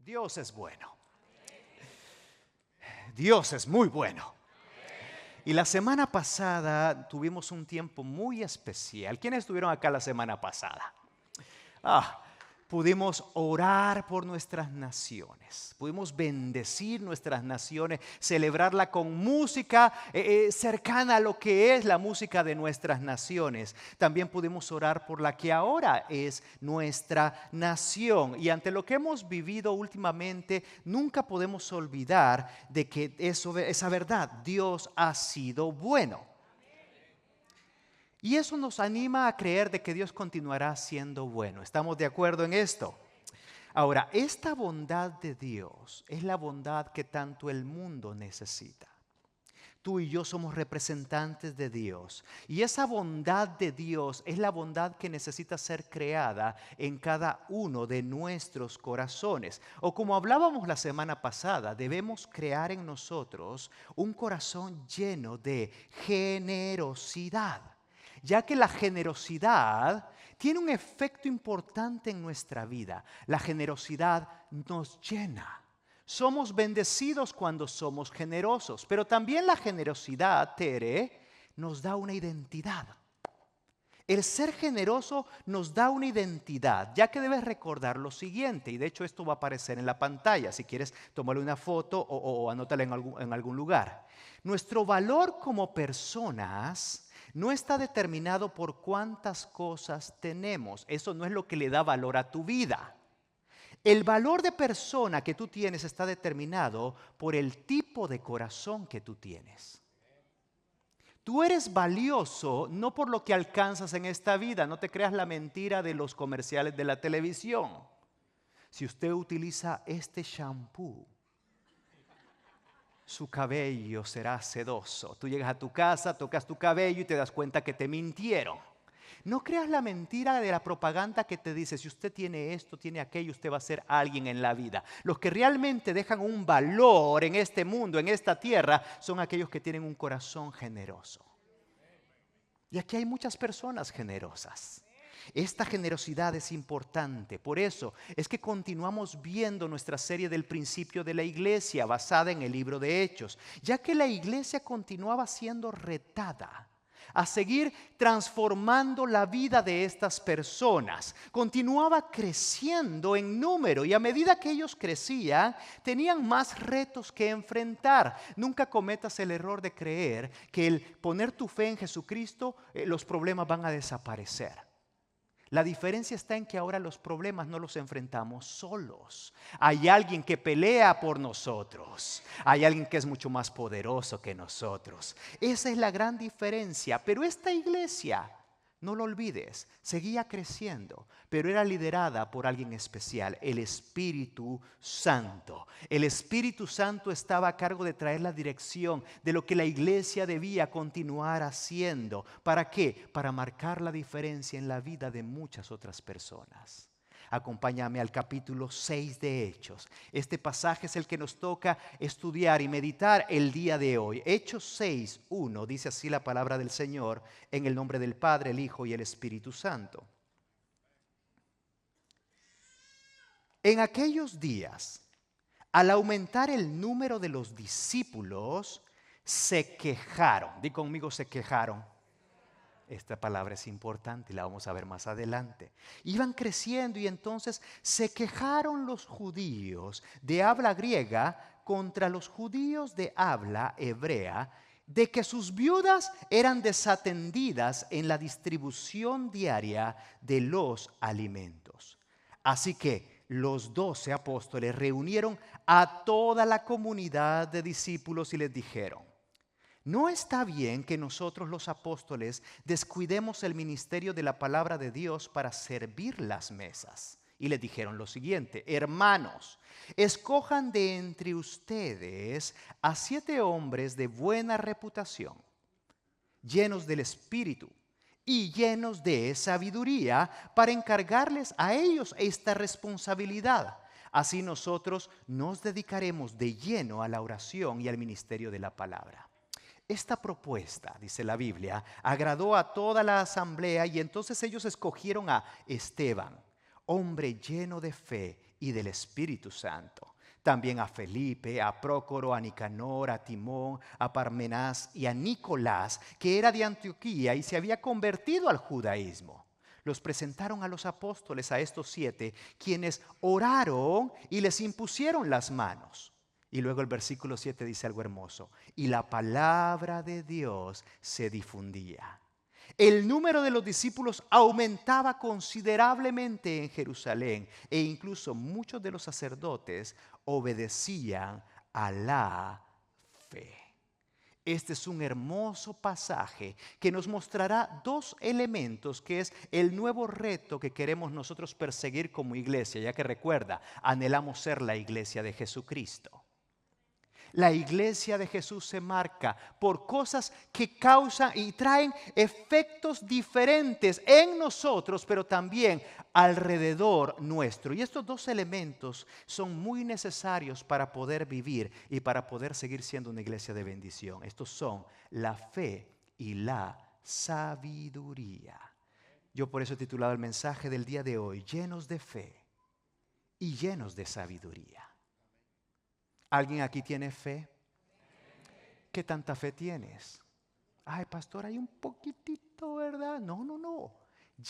Dios es bueno. Dios es muy bueno. Y la semana pasada tuvimos un tiempo muy especial. ¿Quiénes estuvieron acá la semana pasada? Pudimos orar por nuestras naciones, pudimos bendecir nuestras naciones, celebrarla con música cercana a lo que es la música de nuestras naciones. También pudimos orar por la que ahora es nuestra nación. Y ante lo que hemos vivido últimamente, nunca podemos olvidar de que esa verdad, Dios ha sido bueno. Y eso nos anima a creer de que Dios continuará siendo bueno. ¿Estamos de acuerdo en esto? Ahora, esta bondad de Dios es la bondad que tanto el mundo necesita. Tú y yo somos representantes de Dios. Y esa bondad de Dios es la bondad que necesita ser creada en cada uno de nuestros corazones. O como hablábamos la semana pasada, debemos crear en nosotros un corazón lleno de generosidad. Ya que la generosidad tiene un efecto importante en nuestra vida. La generosidad nos llena. Somos bendecidos cuando somos generosos, pero también la generosidad, Tere, nos da una identidad. El ser generoso nos da una identidad, ya que debes recordar lo siguiente, y de hecho esto va a aparecer en la pantalla, si quieres tomarle una foto o anótala en algún lugar. Nuestro valor como personas no está determinado por cuántas cosas tenemos. Eso no es lo que le da valor a tu vida. El valor de persona que tú tienes está determinado por el tipo de corazón que tú tienes. Tú eres valioso no por lo que alcanzas en esta vida. No te creas la mentira de los comerciales de la televisión. Si usted utiliza este shampoo, su cabello será sedoso. Tú llegas a tu casa, tocas tu cabello y te das cuenta que te mintieron. No creas la mentira de la propaganda que te dice, si usted tiene esto, tiene aquello, usted va a ser alguien en la vida. Los que realmente dejan un valor en este mundo, en esta tierra, son aquellos que tienen un corazón generoso. Y aquí hay muchas personas generosas. Esta generosidad es importante. Por eso es que continuamos viendo nuestra serie del principio de la iglesia basada en el libro de Hechos, ya que la iglesia continuaba siendo retada a seguir transformando la vida de estas personas. Continuaba creciendo en número y a medida que ellos crecían, tenían más retos que enfrentar. Nunca cometas el error de creer que el poner tu fe en Jesucristo, los problemas van a desaparecer. La diferencia está en que ahora los problemas no los enfrentamos solos. Hay alguien que pelea por nosotros. Hay alguien que es mucho más poderoso que nosotros. Esa es la gran diferencia. Pero esta iglesia, no lo olvides, seguía creciendo, pero era liderada por alguien especial, el Espíritu Santo. El Espíritu Santo estaba a cargo de traer la dirección de lo que la iglesia debía continuar haciendo. ¿Para qué? Para marcar la diferencia en la vida de muchas otras personas. Acompáñame al capítulo 6 de Hechos. Este pasaje es el que nos toca estudiar y meditar el día de hoy. Hechos 6:1 dice así la palabra del Señor, en el nombre del Padre, el Hijo y el Espíritu Santo. En aquellos días, al aumentar el número de los discípulos, se quejaron. Di conmigo, se quejaron. Esta palabra es importante y la vamos a ver más adelante. Iban creciendo y entonces se quejaron los judíos de habla griega contra los judíos de habla hebrea de que sus viudas eran desatendidas en la distribución diaria de los alimentos. Así que los 12 apóstoles reunieron a toda la comunidad de discípulos y les dijeron: no está bien que nosotros los apóstoles descuidemos el ministerio de la palabra de Dios para servir las mesas. Y les dijeron lo siguiente: hermanos, escojan de entre ustedes a 7 hombres de buena reputación, llenos del Espíritu y llenos de sabiduría, para encargarles a ellos esta responsabilidad. Así nosotros nos dedicaremos de lleno a la oración y al ministerio de la palabra. Esta propuesta, dice la Biblia, agradó a toda la asamblea y entonces ellos escogieron a Esteban, hombre lleno de fe y del Espíritu Santo. También a Felipe, a Prócoro, a Nicanor, a Timón, a Parmenás y a Nicolás, que era de Antioquía y se había convertido al judaísmo. Los presentaron a los apóstoles, a estos 7, quienes oraron y les impusieron las manos. Y luego el versículo 7 dice algo hermoso: y la palabra de Dios se difundía. El número de los discípulos aumentaba considerablemente en Jerusalén e incluso muchos de los sacerdotes obedecían a la fe. Este es un hermoso pasaje que nos mostrará 2 elementos, que es el nuevo reto que queremos nosotros perseguir como iglesia, ya que recuerda, anhelamos ser la iglesia de Jesucristo. La iglesia de Jesús se marca por cosas que causan y traen efectos diferentes en nosotros, pero también alrededor nuestro. Y estos 2 elementos son muy necesarios para poder vivir y para poder seguir siendo una iglesia de bendición. Estos son la fe y la sabiduría. Yo por eso he titulado el mensaje del día de hoy: llenos de fe y llenos de sabiduría. ¿Alguien aquí tiene fe? ¿Qué tanta fe tienes? Ay, pastor, hay un poquitito, ¿verdad? No.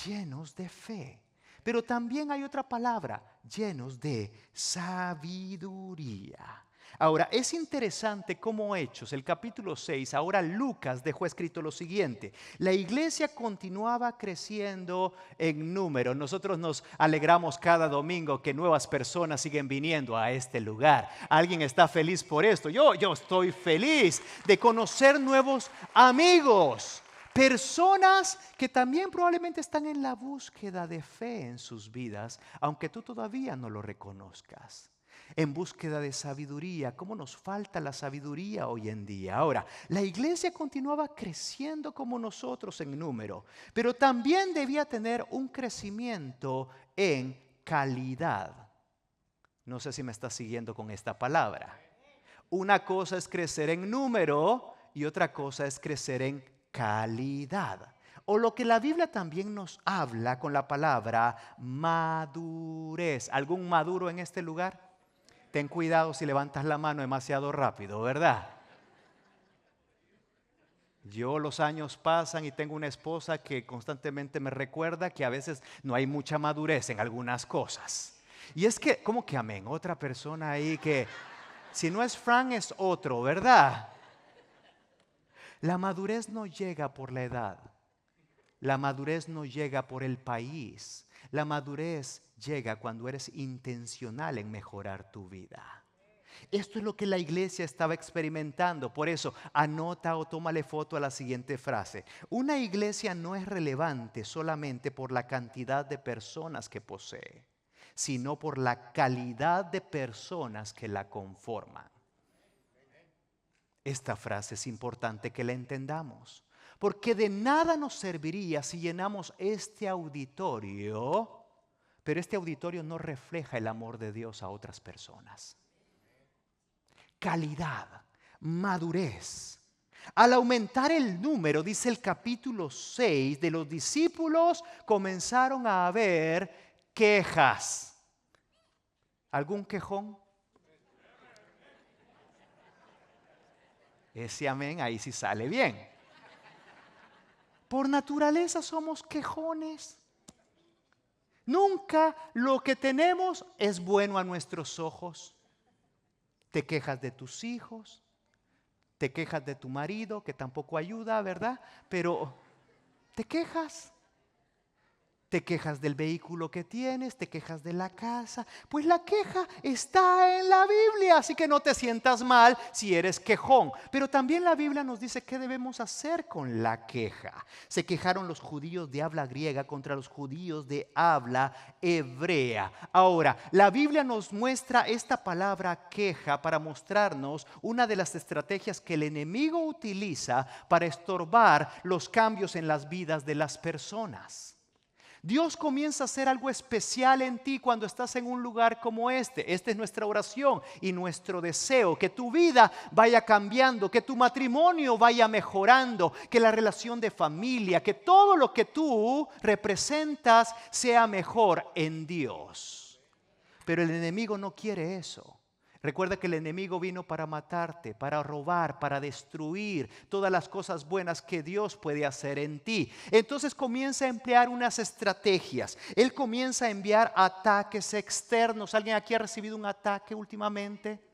Llenos de fe. Pero también hay otra palabra: llenos de sabiduría. Ahora, es interesante cómo Hechos, el capítulo 6, ahora Lucas dejó escrito lo siguiente: la iglesia continuaba creciendo en número. Nosotros nos alegramos cada domingo que nuevas personas siguen viniendo a este lugar. ¿Alguien está feliz por esto? Yo estoy feliz de conocer nuevos amigos. Personas que también probablemente están en la búsqueda de fe en sus vidas, aunque tú todavía no lo reconozcas. En búsqueda de sabiduría. ¿Cómo nos falta la sabiduría hoy en día? Ahora, la iglesia continuaba creciendo como nosotros en número, pero también debía tener un crecimiento en calidad. No sé si me está siguiendo con esta palabra. Una cosa es crecer en número y otra cosa es crecer en calidad. O lo que la Biblia también nos habla con la palabra madurez. ¿Algún maduro en este lugar? Ten cuidado si levantas la mano demasiado rápido, ¿verdad? Los años pasan y tengo una esposa que constantemente me recuerda que a veces no hay mucha madurez en algunas cosas. Y es que, ¿cómo que amén? Otra persona ahí que, si no es Frank, es otro, ¿verdad? La madurez no llega por la edad. La madurez no llega por el país. La madurez llega cuando eres intencional en mejorar tu vida. Esto es lo que la iglesia estaba experimentando. Por eso, anota o tómale foto a la siguiente frase: una iglesia no es relevante solamente por la cantidad de personas que posee, sino por la calidad de personas que la conforman. Esta frase es importante que la entendamos, porque de nada nos serviría si llenamos este auditorio, pero este auditorio no refleja el amor de Dios a otras personas. Calidad, madurez. Al aumentar el número, dice el capítulo 6, de los discípulos comenzaron a haber quejas. ¿Algún quejón? Ese amén ahí sí sale bien. Por naturaleza somos quejones. Nunca lo que tenemos es bueno a nuestros ojos. Te quejas de tus hijos, te quejas de tu marido, que tampoco ayuda, ¿verdad? Pero te quejas. Te quejas del vehículo que tienes, te quejas de la casa. Pues la queja está en la Biblia, así que no te sientas mal si eres quejón. Pero también la Biblia nos dice qué debemos hacer con la queja. Se quejaron los judíos de habla griega contra los judíos de habla hebrea. Ahora, la Biblia nos muestra esta palabra queja para mostrarnos una de las estrategias que el enemigo utiliza para estorbar los cambios en las vidas de las personas. Dios comienza a hacer algo especial en ti cuando estás en un lugar como este. Esta es nuestra oración y nuestro deseo, que tu vida vaya cambiando, que tu matrimonio vaya mejorando, que la relación de familia, que todo lo que tú representas sea mejor en Dios. Pero el enemigo no quiere eso. Recuerda que el enemigo vino para matarte, para robar, para destruir todas las cosas buenas que Dios puede hacer en ti. Entonces comienza a emplear unas estrategias. Él comienza a enviar ataques externos. ¿Alguien aquí ha recibido un ataque últimamente?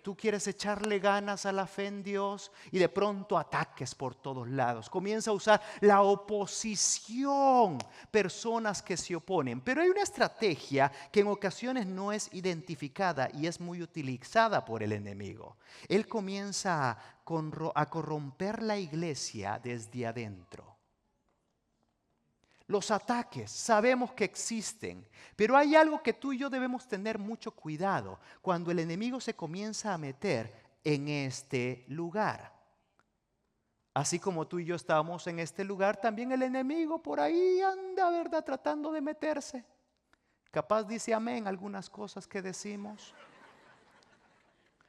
Tú quieres echarle ganas a la fe en Dios y de pronto ataques por todos lados. Comienza a usar la oposición, personas que se oponen. Pero hay una estrategia que en ocasiones no es identificada y es muy utilizada por el enemigo. Él comienza a corromper la iglesia desde adentro. Los ataques sabemos que existen, pero hay algo que tú y yo debemos tener mucho cuidado cuando el enemigo se comienza a meter en este lugar. Así como tú y yo estábamos en este lugar, también el enemigo por ahí anda, ¿verdad?, tratando de meterse. Capaz dice amén algunas cosas que decimos.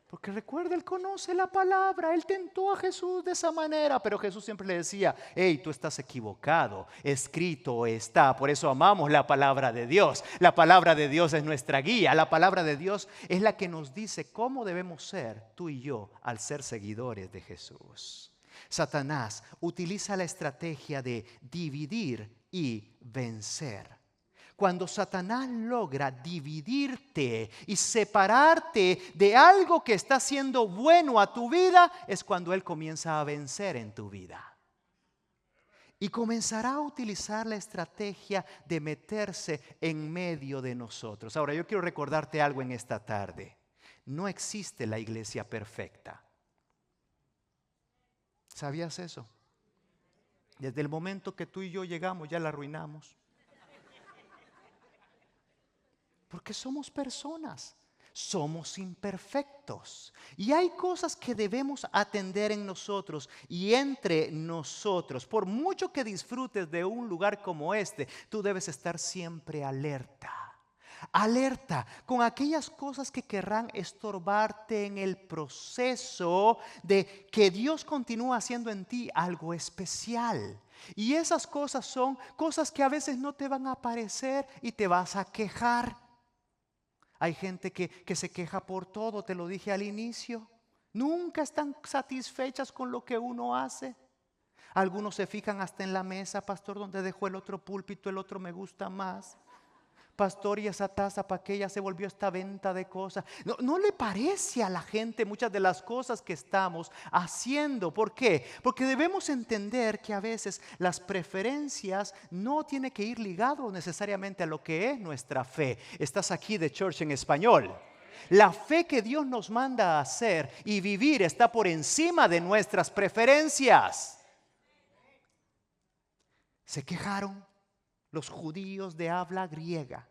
Porque recuerda, él conoce la palabra, él tentó a Jesús de esa manera, pero Jesús siempre le decía, hey, tú estás equivocado, escrito está. Por eso amamos la palabra de Dios. La palabra de Dios es nuestra guía, la palabra de Dios es la que nos dice cómo debemos ser tú y yo al ser seguidores de Jesús. Satanás utiliza la estrategia de dividir y vencer. Cuando Satanás logra dividirte y separarte de algo que está siendo bueno a tu vida, es cuando él comienza a vencer en tu vida. Y comenzará a utilizar la estrategia de meterse en medio de nosotros. Ahora, yo quiero recordarte algo en esta tarde. No existe la iglesia perfecta. ¿Sabías eso? Desde el momento que tú y yo llegamos, ya la arruinamos. Porque somos personas, somos imperfectos. Y hay cosas que debemos atender en nosotros y entre nosotros. Por mucho que disfrutes de un lugar como este, tú debes estar siempre alerta. Alerta con aquellas cosas que querrán estorbarte en el proceso de que Dios continúa haciendo en ti algo especial. Y esas cosas son cosas que a veces no te van a parecer y te vas a quejar. Hay gente que se queja por todo, te lo dije al inicio. Nunca están satisfechas con lo que uno hace. Algunos se fijan hasta en la mesa, pastor, donde dejó el otro púlpito, el otro me gusta más. Pastor, y esa taza, ¿para qué ya se volvió esta venta de cosas? No le parece a la gente muchas de las cosas que estamos haciendo. ¿Por qué? Porque debemos entender que a veces las preferencias no tienen que ir ligado necesariamente a lo que es nuestra fe. Estás aquí de Church en Español. La fe que Dios nos manda a hacer y vivir está por encima de nuestras preferencias. Se quejaron los judíos de habla griega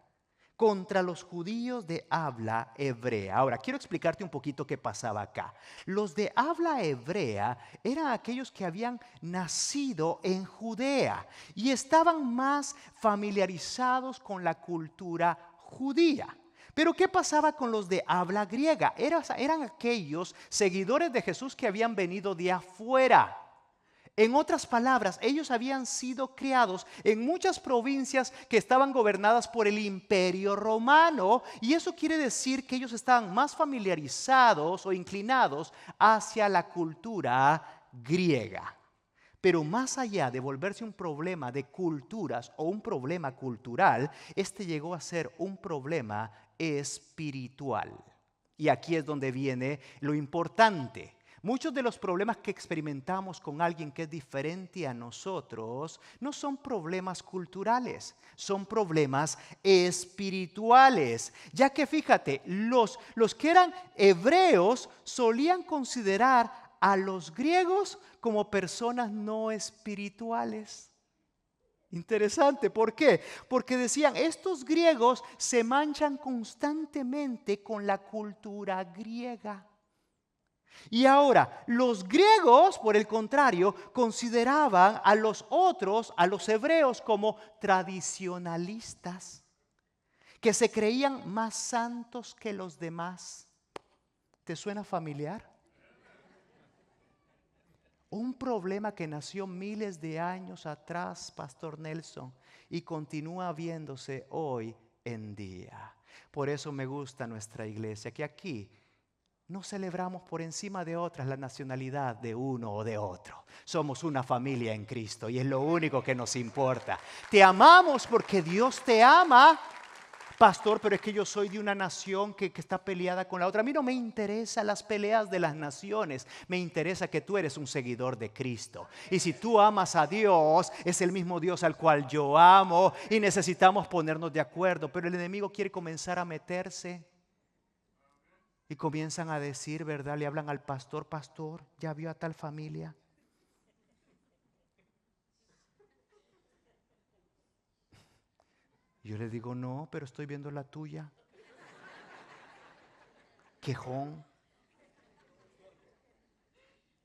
contra los judíos de habla hebrea. Ahora, quiero explicarte un poquito qué pasaba acá. Los de habla hebrea eran aquellos que habían nacido en Judea y estaban más familiarizados con la cultura judía. Pero ¿qué pasaba con los de habla griega? Eran aquellos seguidores de Jesús que habían venido de afuera. En otras palabras, ellos habían sido criados en muchas provincias que estaban gobernadas por el Imperio Romano, y eso quiere decir que ellos estaban más familiarizados o inclinados hacia la cultura griega. Pero más allá de volverse un problema de culturas o un problema cultural, este llegó a ser un problema espiritual. Y aquí es donde viene lo importante. Muchos de los problemas que experimentamos con alguien que es diferente a nosotros no son problemas culturales, son problemas espirituales. Ya que fíjate, los que eran hebreos solían considerar a los griegos como personas no espirituales. Interesante, ¿por qué? Porque decían, estos griegos se manchan constantemente con la cultura griega. Y ahora, los griegos, por el contrario, consideraban a los otros, a los hebreos, como tradicionalistas, que se creían más santos que los demás. ¿Te suena familiar? Un problema que nació miles de años atrás, Pastor Nelson, y continúa viéndose hoy en día. Por eso me gusta nuestra iglesia, que aquí no celebramos por encima de otras la nacionalidad de uno o de otro. Somos una familia en Cristo y es lo único que nos importa. Te amamos porque Dios te ama. Pastor, pero es que yo soy de una nación que está peleada con la otra. A mí no me interesan las peleas de las naciones. Me interesa que tú eres un seguidor de Cristo. Y si tú amas a Dios, es el mismo Dios al cual yo amo. Y necesitamos ponernos de acuerdo. Pero el enemigo quiere comenzar a meterse. Y comienzan a decir, ¿verdad? Le hablan al pastor, pastor, ¿ya vio a tal familia? Yo le digo, no, pero estoy viendo la tuya. Quejón.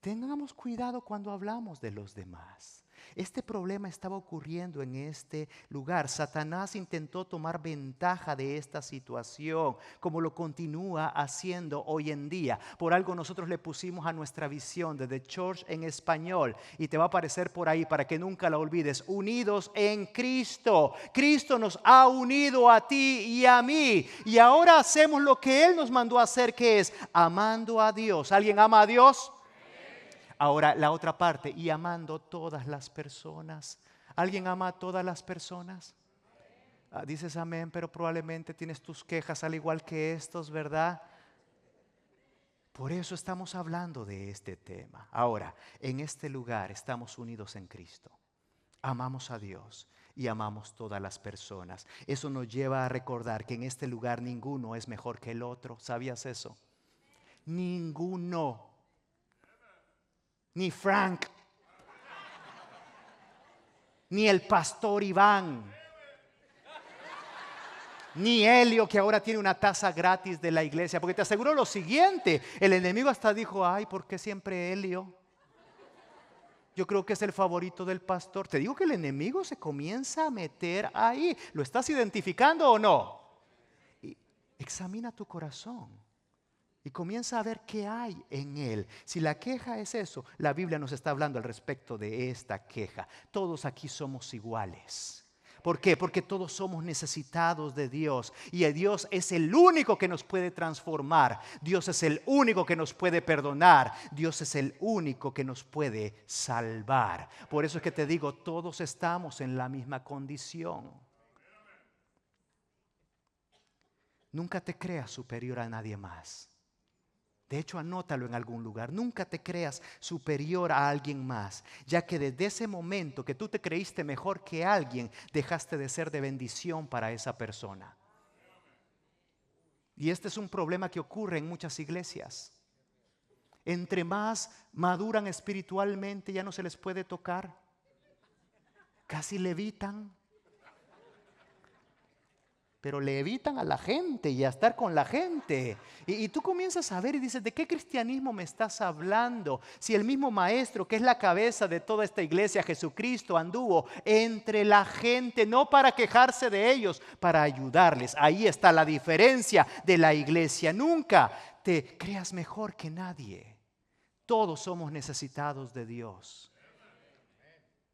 Tengamos cuidado cuando hablamos de los demás. Este problema estaba ocurriendo en este lugar. Satanás intentó tomar ventaja de esta situación, como lo continúa haciendo hoy en día. Por algo nosotros le pusimos a nuestra visión de The Church en español, y te va a aparecer por ahí para que nunca la olvides: unidos en Cristo. Cristo nos ha unido a ti y a mí, y ahora hacemos lo que Él nos mandó a hacer, que es amando a Dios. ¿Alguien ama a Dios? Ahora la otra parte, y amando todas las personas. ¿Alguien ama a todas las personas? Dices amén, pero probablemente tienes tus quejas al igual que estos, ¿verdad? Por eso estamos hablando de este tema. Ahora, en este lugar estamos unidos en Cristo. Amamos a Dios y amamos todas las personas. Eso nos lleva a recordar que en este lugar ninguno es mejor que el otro. ¿Sabías eso? Ninguno. Ni Frank, ni el pastor Iván, ni Helio, que ahora tiene una taza gratis de la iglesia. Porque te aseguro lo siguiente, el enemigo hasta dijo, ay, ¿por qué siempre Helio? Yo creo que es el favorito del pastor. Te digo que el enemigo se comienza a meter ahí. ¿Lo estás identificando o no? Examina tu corazón. Y comienza a ver qué hay en él. Si la queja es eso, la Biblia nos está hablando al respecto de esta queja. Todos aquí somos iguales. ¿Por qué? Porque todos somos necesitados de Dios. Y Dios es el único que nos puede transformar. Dios es el único que nos puede perdonar. Dios es el único que nos puede salvar. Por eso es que te digo, todos estamos en la misma condición. Nunca te creas superior a nadie más. De hecho, anótalo en algún lugar. Nunca te creas superior a alguien más, ya que desde ese momento que tú te creíste mejor que alguien, dejaste de ser de bendición para esa persona. Y este es un problema que ocurre en muchas iglesias. Entre más maduran espiritualmente, ya no se les puede tocar. Casi levitan. Pero le evitan a la gente y a estar con la gente. Y tú comienzas a ver y dices, ¿de qué cristianismo me estás hablando? Si el mismo maestro, que es la cabeza de toda esta iglesia, Jesucristo, anduvo entre la gente, no para quejarse de ellos, para ayudarles. Ahí está la diferencia de la iglesia. Nunca te creas mejor que nadie. Todos somos necesitados de Dios.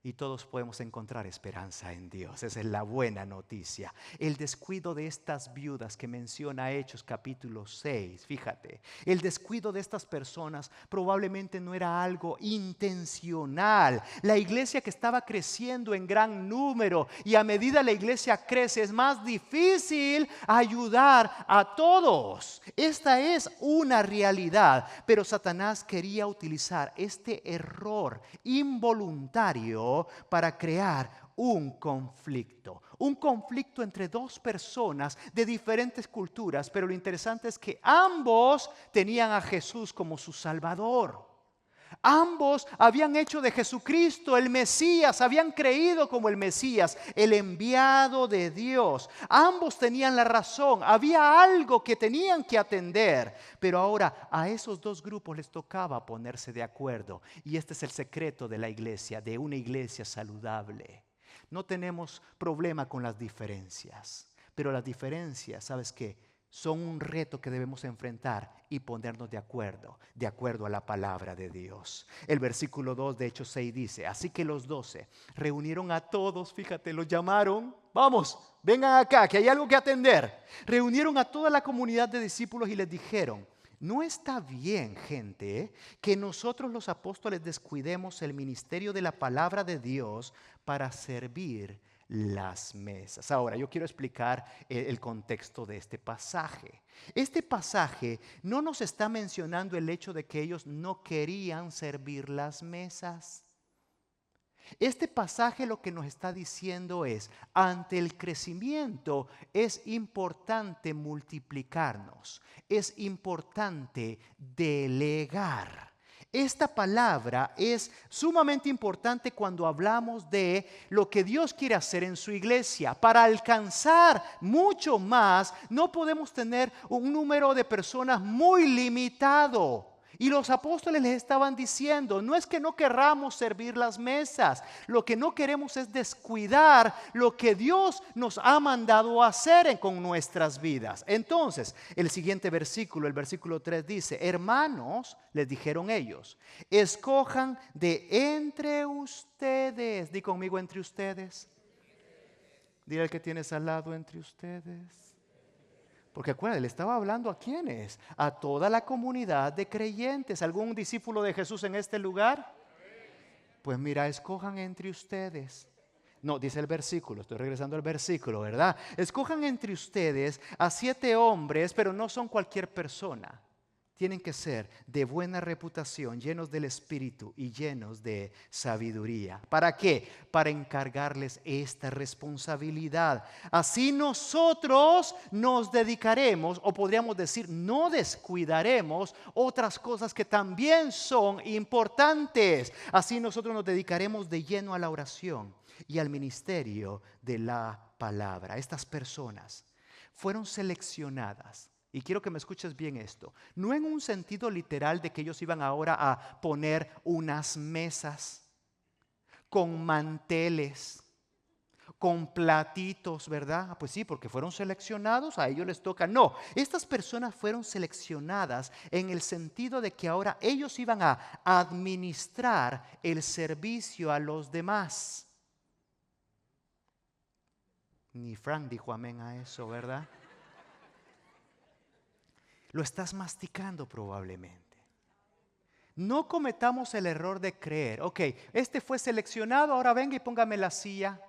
Y todos podemos encontrar esperanza en Dios. Esa es la buena noticia. El descuido de estas viudas que menciona Hechos capítulo 6, fíjate, el descuido de estas personas probablemente no era algo intencional. La iglesia que estaba creciendo en gran número, y a medida la iglesia crece es más difícil ayudar a todos. Esta es una realidad, pero Satanás quería utilizar este error involuntario para crear un conflicto entre dos personas de diferentes culturas, pero lo interesante es que ambos tenían a Jesús como su Salvador. Ambos habían hecho de Jesucristo el Mesías, habían creído como el Mesías, el enviado de Dios. Ambos tenían la razón, había algo que tenían que atender, pero ahora a esos dos grupos les tocaba ponerse de acuerdo. Y este es el secreto de la iglesia, de una iglesia saludable. No tenemos problema con las diferencias, pero las diferencias, ¿sabes qué? son un reto que debemos enfrentar y ponernos de acuerdo a la palabra de Dios. El versículo 2 de Hechos 6 dice: así que los 12 reunieron a todos, fíjate, los llamaron, vamos, vengan acá, que hay algo que atender. Reunieron a toda la comunidad de discípulos y les dijeron: no está bien, gente, que nosotros los apóstoles descuidemos el ministerio de la palabra de Dios para servir las mesas. Ahora, yo quiero explicar el contexto de este pasaje. Este pasaje no nos está mencionando el hecho de que ellos no querían servir las mesas. Este pasaje lo que nos está diciendo es: ante el crecimiento es importante multiplicarnos, es importante delegar. Esta palabra es sumamente importante cuando hablamos de lo que Dios quiere hacer en su iglesia. Para alcanzar mucho más, no podemos tener un número de personas muy limitado. Y los apóstoles les estaban diciendo: no es que no querramos servir las mesas, lo que no queremos es descuidar lo que Dios nos ha mandado a hacer con nuestras vidas. Entonces, el siguiente versículo, el versículo 3 dice: hermanos, les dijeron ellos, escojan de entre ustedes. Di conmigo: entre ustedes. Dile al que tienes al lado: entre ustedes. Porque acuérdate, le estaba hablando ¿a quiénes? A toda la comunidad de creyentes. ¿Algún discípulo de Jesús en este lugar? Pues mira, escojan entre ustedes. No, dice el versículo, estoy regresando al versículo, ¿verdad? Escojan entre ustedes a 7 hombres, pero no son cualquier persona. Tienen que ser de buena reputación, llenos del Espíritu y llenos de sabiduría. ¿Para qué? Para encargarles esta responsabilidad. Así nosotros nos dedicaremos, o podríamos decir, no descuidaremos otras cosas que también son importantes. Así nosotros nos dedicaremos de lleno a la oración y al ministerio de la palabra. Estas personas fueron seleccionadas. Y quiero que me escuches bien esto. No en un sentido literal de que ellos iban ahora a poner unas mesas con manteles, con platitos, ¿verdad? Pues sí, porque fueron seleccionados, a ellos les toca. No, estas personas fueron seleccionadas en el sentido de que ahora ellos iban a administrar el servicio a los demás. Ni Frank dijo amén a eso, ¿verdad? Lo estás masticando probablemente. No cometamos el error de creer: ok, este fue seleccionado, ahora venga y póngame la silla.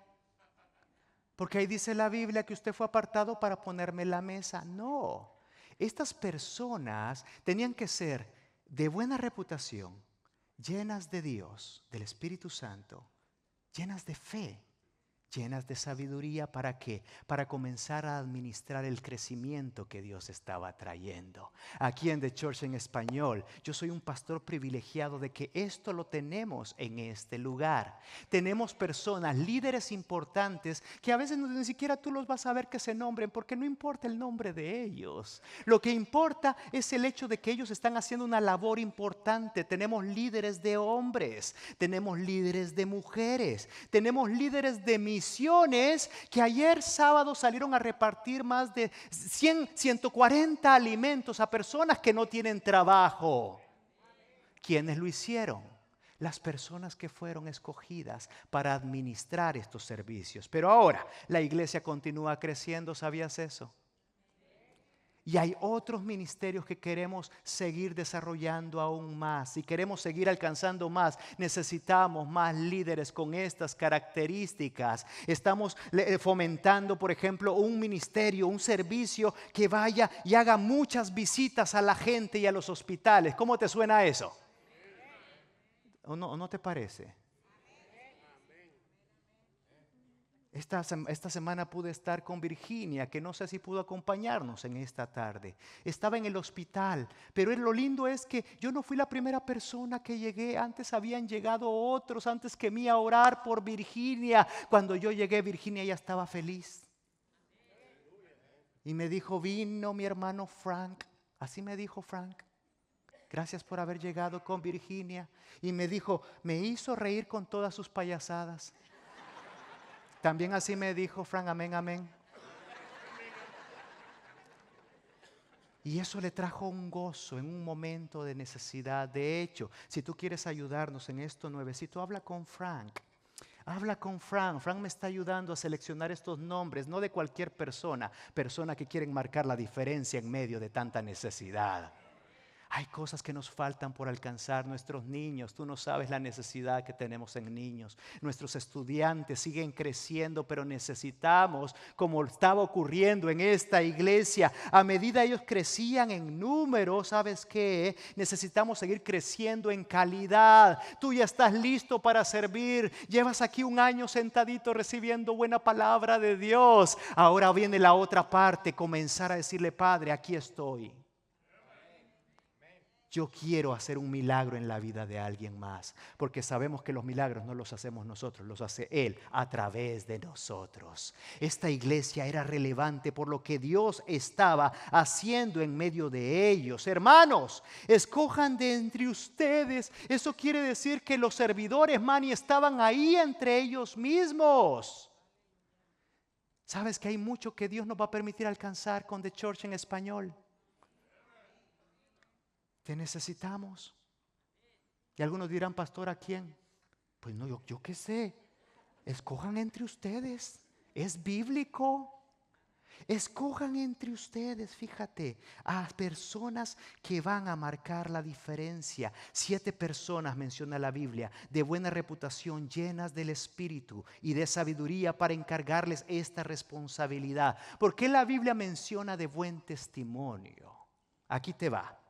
Porque ahí dice la Biblia que usted fue apartado para ponerme la mesa. No, estas personas tenían que ser de buena reputación, llenas de Dios, del Espíritu Santo, llenas de fe, llenas de sabiduría. ¿Para qué? Para comenzar a administrar el crecimiento que Dios estaba trayendo. Aquí en The Church en español, yo soy un pastor privilegiado de que esto lo tenemos en este lugar. Tenemos personas, líderes importantes, que a veces ni siquiera tú los vas a ver que se nombren, porque no importa el nombre de ellos. Lo que importa es el hecho de que ellos están haciendo una labor importante. Tenemos líderes de hombres, tenemos líderes de mujeres, tenemos líderes de misiones que ayer sábado salieron a repartir más de 140 alimentos a personas que no tienen trabajo. ¿Quiénes lo hicieron? Las personas que fueron escogidas para administrar estos servicios. Pero ahora la iglesia continúa creciendo, ¿sabías eso? Y hay otros ministerios que queremos seguir desarrollando aún más. Si queremos seguir alcanzando más, necesitamos más líderes con estas características. Estamos fomentando, por ejemplo, un ministerio, un servicio que vaya y haga muchas visitas a la gente y a los hospitales. ¿Cómo te suena eso? ¿O no te parece? Esta semana pude estar con Virginia, que no sé si pudo acompañarnos en esta tarde. Estaba en el hospital, pero lo lindo es que yo no fui la primera persona que llegué. Antes habían llegado otros antes que mí a orar por Virginia. Cuando yo llegué, Virginia ya estaba feliz. Y me dijo: vino mi hermano Frank. Así me dijo Frank: gracias por haber llegado con Virginia. Y me dijo: me hizo reír con todas sus payasadas. También así me dijo Frank. Amén, amén. Y eso le trajo un gozo en un momento de necesidad. De hecho, si tú quieres ayudarnos en esto nuevecito, habla con Frank. Habla con Frank. Frank me está ayudando a seleccionar estos nombres, no de cualquier persona, personas que quieren marcar la diferencia en medio de tanta necesidad. Hay cosas que nos faltan por alcanzar. Nuestros niños, tú no sabes la necesidad que tenemos en niños. Nuestros estudiantes siguen creciendo, pero necesitamos, como estaba ocurriendo en esta iglesia, a medida ellos crecían en número, ¿sabes qué? Necesitamos seguir creciendo en calidad. Tú ya estás listo para servir. Llevas aquí un año sentadito recibiendo buena palabra de Dios. Ahora viene la otra parte, comenzar a decirle: Padre, aquí estoy. Yo quiero hacer un milagro en la vida de alguien más, porque sabemos que los milagros no los hacemos nosotros, los hace Él a través de nosotros. Esta iglesia era relevante por lo que Dios estaba haciendo en medio de ellos. Hermanos, escojan de entre ustedes. Eso quiere decir que los servidores, Manny, estaban ahí entre ellos mismos. ¿Sabes que hay mucho que Dios nos va a permitir alcanzar con The Church en español? Te necesitamos. Y algunos dirán: pastor, ¿a quién? Pues no, yo qué sé. Escojan entre ustedes. Es bíblico. Escojan entre ustedes, fíjate, a personas que van a marcar la diferencia. 7 personas menciona la Biblia, de buena reputación, llenas del Espíritu y de sabiduría, para encargarles esta responsabilidad. ¿Por qué la Biblia menciona de buen testimonio? Aquí te va.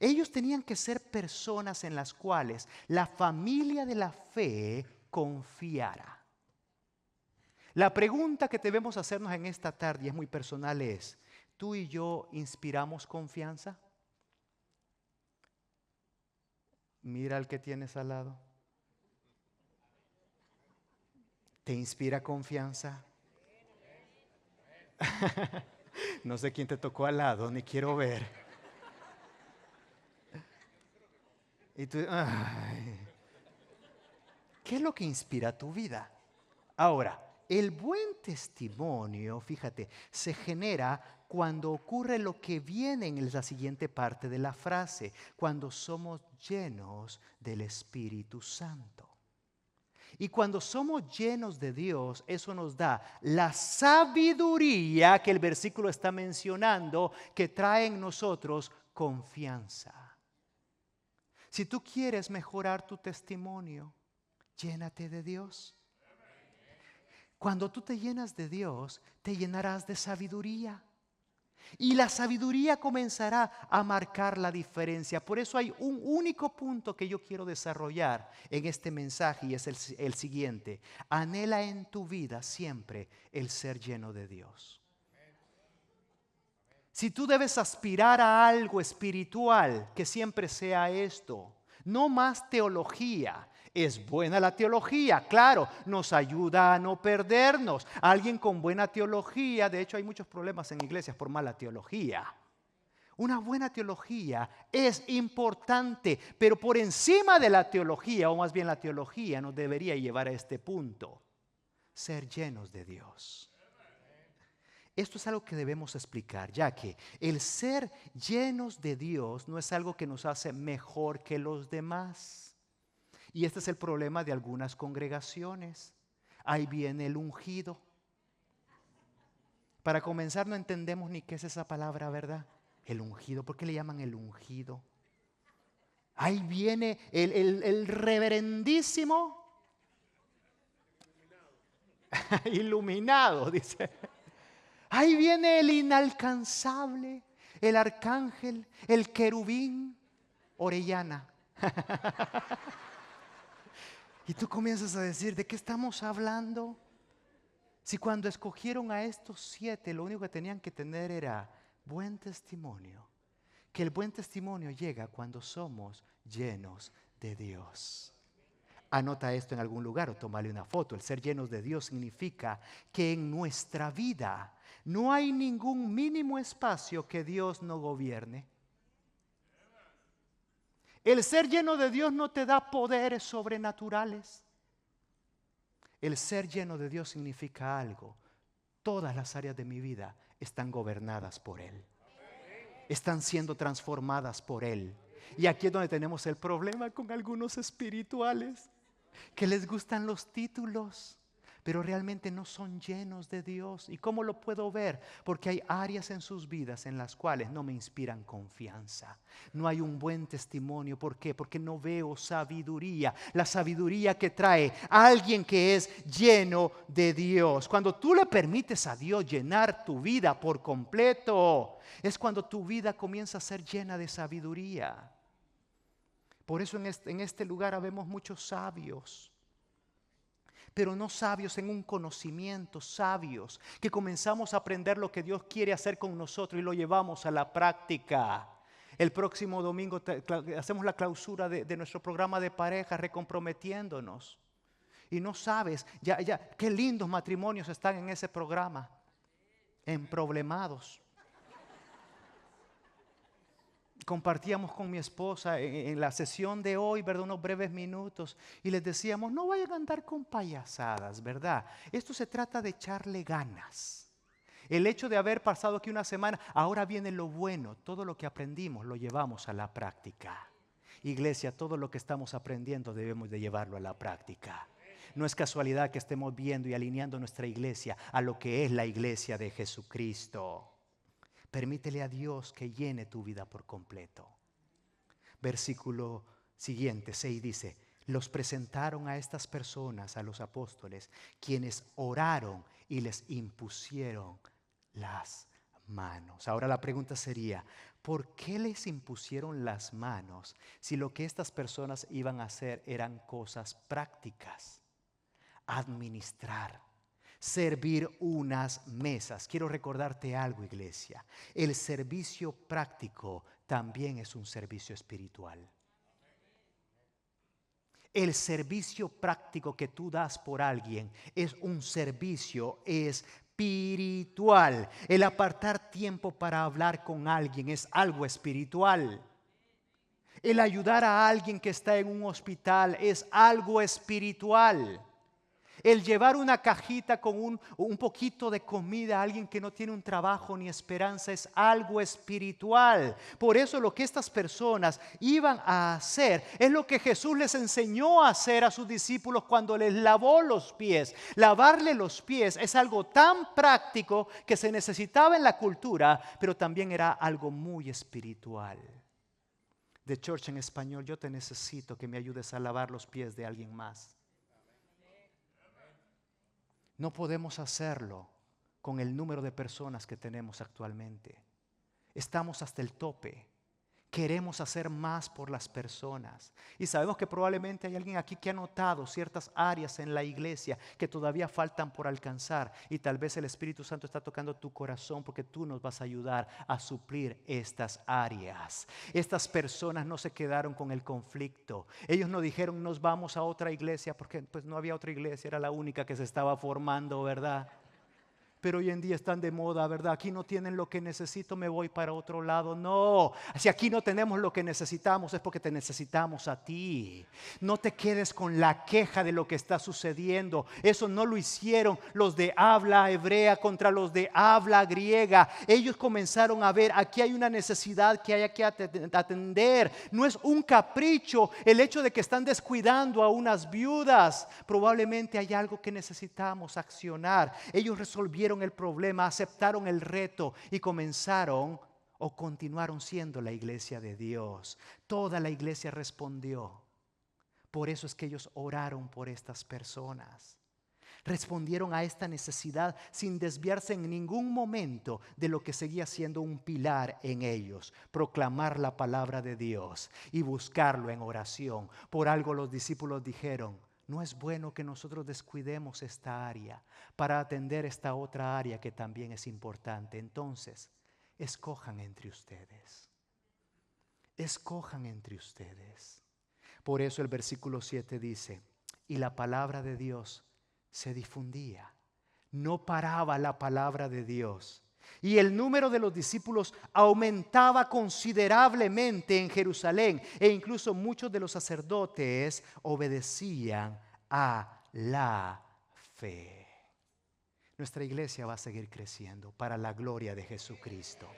Ellos tenían que ser personas en las cuales la familia de la fe confiara. La pregunta que debemos hacernos en esta tarde, y es muy personal, es: ¿tú y yo inspiramos confianza? Mira al que tienes al lado. ¿Te inspira confianza? No sé quién te tocó al lado, ni quiero ver. Y tú, ay, ¿qué es lo que inspira tu vida? Ahora, el buen testimonio, fíjate, se genera cuando ocurre lo que viene en la siguiente parte de la frase: cuando somos llenos del Espíritu Santo. Y cuando somos llenos de Dios, eso nos da la sabiduría que el versículo está mencionando, que trae en nosotros confianza. Si tú quieres mejorar tu testimonio, llénate de Dios. Cuando tú te llenas de Dios, te llenarás de sabiduría. Y la sabiduría comenzará a marcar la diferencia. Por eso hay un único punto que yo quiero desarrollar en este mensaje, y es el siguiente: anhela en tu vida siempre el ser lleno de Dios. Si tú debes aspirar a algo espiritual, que siempre sea esto. No más teología. Es buena la teología, claro, nos ayuda a no perdernos. Alguien con buena teología, de hecho hay muchos problemas en iglesias por mala teología. Una buena teología es importante, pero por encima de la teología, o más bien la teología, nos debería llevar a este punto: ser llenos de Dios. Esto es algo que debemos explicar, ya que el ser llenos de Dios no es algo que nos hace mejor que los demás. Y este es el problema de algunas congregaciones. Ahí viene el ungido. Para comenzar, no entendemos ni qué es esa palabra, ¿verdad? El ungido. ¿Por qué le llaman el ungido? Ahí viene el reverendísimo iluminado, dice. Ahí viene el inalcanzable, el arcángel, el querubín, Orellana. Y tú comienzas a decir: ¿de qué estamos hablando? Si cuando escogieron a estos 7, lo único que tenían que tener era buen testimonio. Que el buen testimonio llega cuando somos llenos de Dios. Anota esto en algún lugar o tómale una foto. El ser llenos de Dios significa que en nuestra vida no hay ningún mínimo espacio que Dios no gobierne. El ser lleno de Dios no te da poderes sobrenaturales. El ser lleno de Dios significa algo: todas las áreas de mi vida están gobernadas por Él. están siendo transformadas por Él. Y aquí es donde tenemos el problema con algunos espirituales que les gustan los títulos, pero realmente no son llenos de Dios. ¿Y cómo lo puedo ver? Porque hay áreas en sus vidas en las cuales no me inspiran confianza. No hay un buen testimonio. ¿Por qué? Porque no veo sabiduría. La sabiduría que trae alguien que es lleno de Dios. Cuando tú le permites a Dios llenar tu vida por completo, es cuando tu vida comienza a ser llena de sabiduría. Por eso en este lugar habemos muchos sabios, pero no sabios en un conocimiento, sabios que comenzamos a aprender lo que Dios quiere hacer con nosotros y lo llevamos a la práctica. El próximo domingo hacemos la clausura de nuestro programa de pareja, recomprometiéndonos. Y no sabes, ya, qué lindos matrimonios están en ese programa, emproblemados. Compartíamos con mi esposa en la sesión de hoy, ¿verdad? Unos breves minutos y les decíamos, no vayan a andar con payasadas, ¿verdad? Esto se trata de echarle ganas. El hecho de haber pasado aquí una semana, ahora viene lo bueno, todo lo que aprendimos lo llevamos a la práctica. Iglesia, todo lo que estamos aprendiendo debemos de llevarlo a la práctica. No es casualidad que estemos viendo y alineando nuestra iglesia a lo que es la iglesia de Jesucristo. Permítele a Dios que llene tu vida por completo. Versículo siguiente, 6 dice, los presentaron a estas personas, a los apóstoles, quienes oraron y les impusieron las manos. Ahora la pregunta sería, ¿por qué les impusieron las manos si lo que estas personas iban a hacer eran cosas prácticas? Administrar, servir unas mesas. Quiero recordarte algo, iglesia. El servicio práctico también es un servicio espiritual. El servicio práctico que tú das por alguien es un servicio espiritual. El apartar tiempo para hablar con alguien es algo espiritual. El ayudar a alguien que está en un hospital es algo espiritual. El llevar una cajita con un poquito de comida a alguien que no tiene un trabajo ni esperanza es algo espiritual. Por eso lo que estas personas iban a hacer es lo que Jesús les enseñó a hacer a sus discípulos cuando les lavó los pies. Lavarle los pies es algo tan práctico que se necesitaba en la cultura, pero también era algo muy espiritual. The Church en español, yo te necesito que me ayudes a lavar los pies de alguien más. No podemos hacerlo con el número de personas que tenemos actualmente. Estamos hasta el tope. Queremos hacer más por las personas. Y sabemos que probablemente hay alguien aquí que ha notado ciertas áreas en la iglesia que todavía faltan por alcanzar. Y tal vez el Espíritu Santo está tocando tu corazón porque tú nos vas a ayudar a suplir estas áreas. Estas personas no se quedaron con el conflicto. Ellos no dijeron nos vamos a otra iglesia porque pues no había otra iglesia, era la única que se estaba formando, ¿verdad? Pero hoy en día están de moda, ¿verdad? Aquí no tienen lo que necesito, me voy para otro lado. No, si aquí no tenemos lo que necesitamos es porque te necesitamos a ti. No te quedes con la queja de lo que está sucediendo. Eso no lo hicieron los de habla hebrea contra los de habla griega. Ellos comenzaron a ver, aquí hay una necesidad que hay que atender. No es un capricho el hecho de que están descuidando a unas viudas. Probablemente hay algo que necesitamos accionar. Ellos resolvieron el problema, aceptaron el reto y comenzaron o continuaron siendo la iglesia de Dios. Toda la iglesia respondió. Por eso es que ellos oraron por estas personas. Respondieron a esta necesidad sin desviarse en ningún momento de lo que seguía siendo un pilar en ellos: proclamar la palabra de Dios y buscarlo en oración. Por algo los discípulos dijeron: no es bueno que nosotros descuidemos esta área para atender esta otra área que también es importante. Entonces, escojan entre ustedes. Escojan entre ustedes. Por eso el versículo 7 dice: y la palabra de Dios se difundía. No paraba la palabra de Dios. Y el número de los discípulos aumentaba considerablemente en Jerusalén. E incluso muchos de los sacerdotes obedecían a la fe. Nuestra iglesia va a seguir creciendo para la gloria de Jesucristo.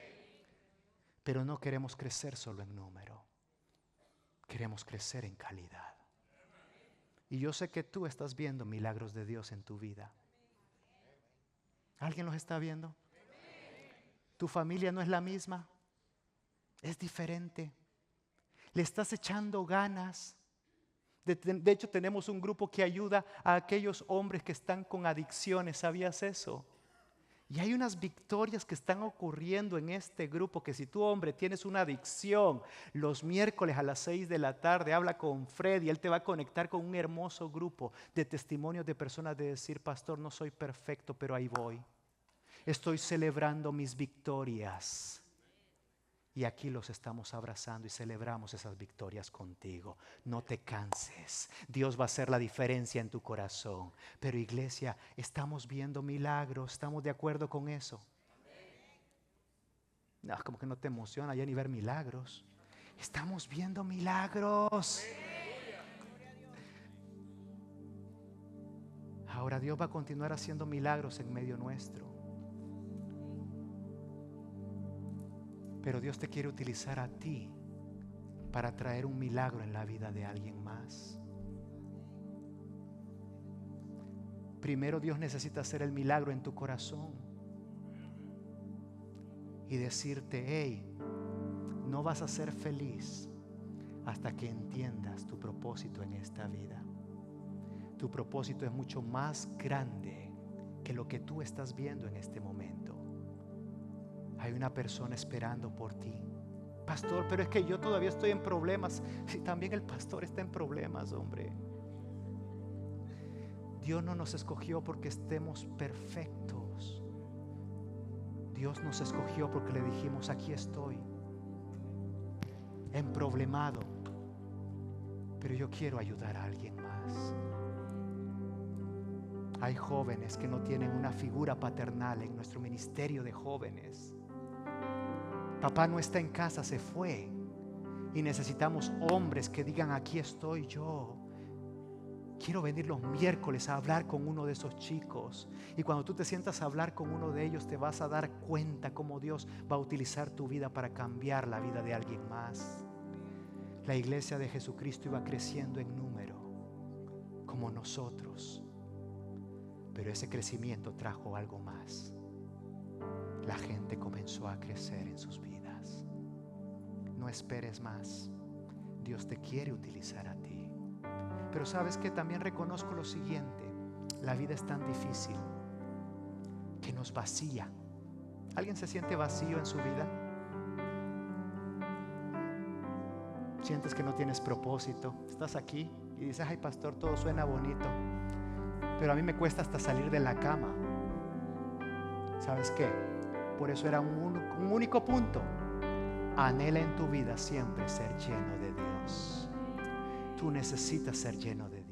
Pero no queremos crecer solo en número. Queremos crecer en calidad. Y yo sé que tú estás viendo milagros de Dios en tu vida. ¿Alguien los está viendo? ¿Tu familia no es la misma? Es diferente. Le estás echando ganas. De hecho, tenemos un grupo que ayuda a aquellos hombres que están con adicciones. ¿Sabías eso? Y hay unas victorias que están ocurriendo en este grupo, que si tú, hombre, tienes una adicción, los miércoles a las 6 de la tarde habla con Fred y él te va a conectar con un hermoso grupo de testimonios de personas de decir: pastor, no soy perfecto, pero ahí voy. Estoy celebrando mis victorias. Y aquí los estamos abrazando y celebramos esas victorias contigo. No te canses. Dios va a hacer la diferencia en tu corazón. Pero iglesia, estamos viendo milagros. ¿Estamos de acuerdo con eso? No, como que no te emociona ya ni ver milagros. Estamos viendo milagros. Ahora Dios va a continuar haciendo milagros en medio nuestro. Pero Dios te quiere utilizar a ti para traer un milagro en la vida de alguien más. Primero Dios necesita hacer el milagro en tu corazón y decirte: hey, no vas a ser feliz hasta que entiendas tu propósito en esta vida. Tu propósito es mucho más grande que lo que tú estás viendo en este momento. Hay una persona esperando por ti. Pastor, pero es que yo todavía estoy en problemas. Sí, también el pastor está en problemas, hombre. Dios no nos escogió porque estemos perfectos. Dios nos escogió porque le dijimos: aquí estoy, emproblemado, pero yo quiero ayudar a alguien más. Hay jóvenes que no tienen una figura paternal en nuestro ministerio de jóvenes. Papá no está en casa, se fue. Y necesitamos hombres que digan: aquí estoy yo. Quiero venir los miércoles a hablar con uno de esos chicos. Y cuando tú te sientas a hablar con uno de ellos, te vas a dar cuenta cómo Dios va a utilizar tu vida para cambiar la vida de alguien más. La iglesia de Jesucristo iba creciendo en número, como nosotros. Pero ese crecimiento trajo algo más. La gente comenzó a crecer en sus vidas. No esperes más. Dios te quiere utilizar a ti. Pero sabes que también reconozco lo siguiente: la vida es tan difícil que nos vacía. ¿Alguien se siente vacío en su vida? ¿Sientes que no tienes propósito? Estás aquí y dices: ay, pastor, todo suena bonito, pero a mí me cuesta hasta salir de la cama. ¿Sabes qué? Por eso era un único punto. Anhela en tu vida siempre ser lleno de Dios. Tú necesitas ser lleno de Dios.